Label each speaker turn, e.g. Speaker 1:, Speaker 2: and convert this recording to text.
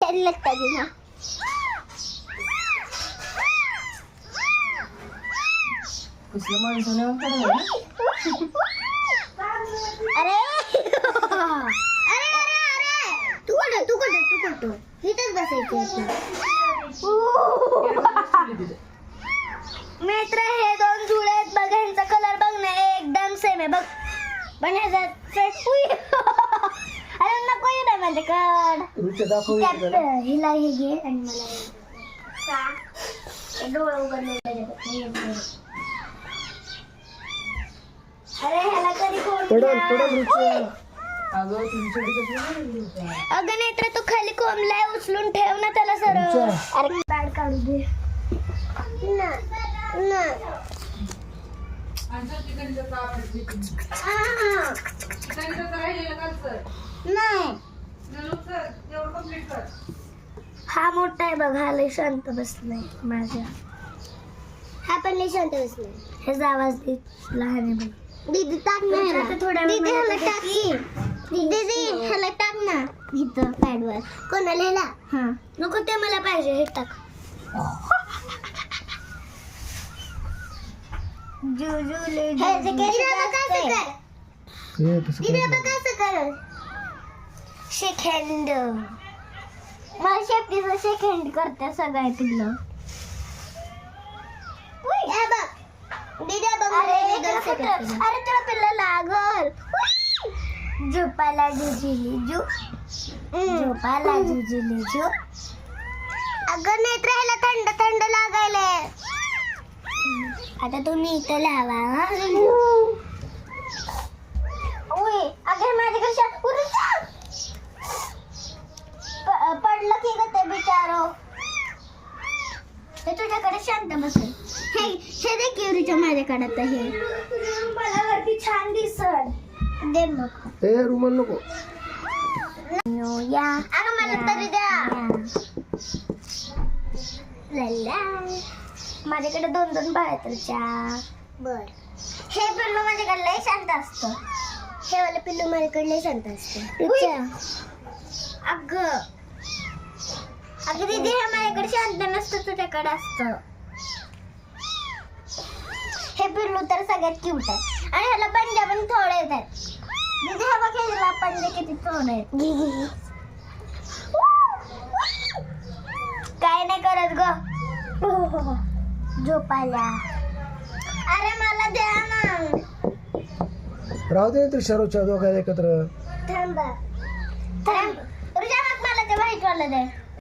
Speaker 1: खेलने लगता है ना।
Speaker 2: कसलं माणसाने काढलं
Speaker 1: अरे अरे अरे अरे तू कुठं इथंच बसायचं मित्र हे दोन जुळे आहेत बघ ह्यांचा कलर बघ ना एकदम सेम आहे बघ पण ह्याचा अरे नको येऊ ना माझ्याकडं
Speaker 2: रुच्या दाखव
Speaker 1: हिला हे घे आणि मला हे डोळे उघडले अरे ह्याला कधी
Speaker 2: पडल रुच्या अगं तुझी छोटी कशी
Speaker 1: अगं नेत्र तू खाली कोंबलाय उचलून ठेव ना त्याला सरळ अरे बॅड काढू दे ना ना हा मोठा आहे बघ हा लय शांत बसलाय माझ्या हा पण लय शांत बसलाय ह्याचा आवाज दे लहान आहे बघ दीदी टाक ना थोडा दीदी ह्याला टाक की दीदी ह्याला टाक ना इथं पॅडवर कोणाला ह्याला हा नको ते मला पाहिजे हे टाक जुजुले सेकंड मला शेपटीचं सेकंड करते सगळ्या तिथलं अरे तुला पिल्ला लागल झोपाला जुजिली जू झोपाला जुजिली जू अगं नेत्र ह्याला थंड थंड लागायलंय आता तुम्ही इथं लावा अगं माझ्याकडे पडलं की ग ते बिचारो ते तुझ्याकडे शांत बसेल हे दे केवरीच्या माझ्याकडे आता हे मला वरती छान दिसल दे मग
Speaker 2: ए रुमाल नको
Speaker 1: या अगं मला तरी द्या लल्ला माझ्याकडे दोन दोन बाळ आहेत तुझ्या बर हे पिल्लू माझ्याकडे लय शांत असतं हे वाला पिल्लू माझ्याकडे लय शांत असतं अगं अगं दीदी हे माझ्याकडे शांत नसतं तुझ्याकडे असतं हे पिल्लू तर सगळ्यात क्यूट आहे आणि ह्याला पंजा पण थोडे येतात दीदी हा बघ ह्याला पंजे किती थोडे आहेत काय नाही करत ग झोपायला अरे मला द्या ना
Speaker 2: राहू दे तर शरोच्या दोघांना एकत्र
Speaker 1: थांबा तुझ्या हात मला ते वाईट वाला दे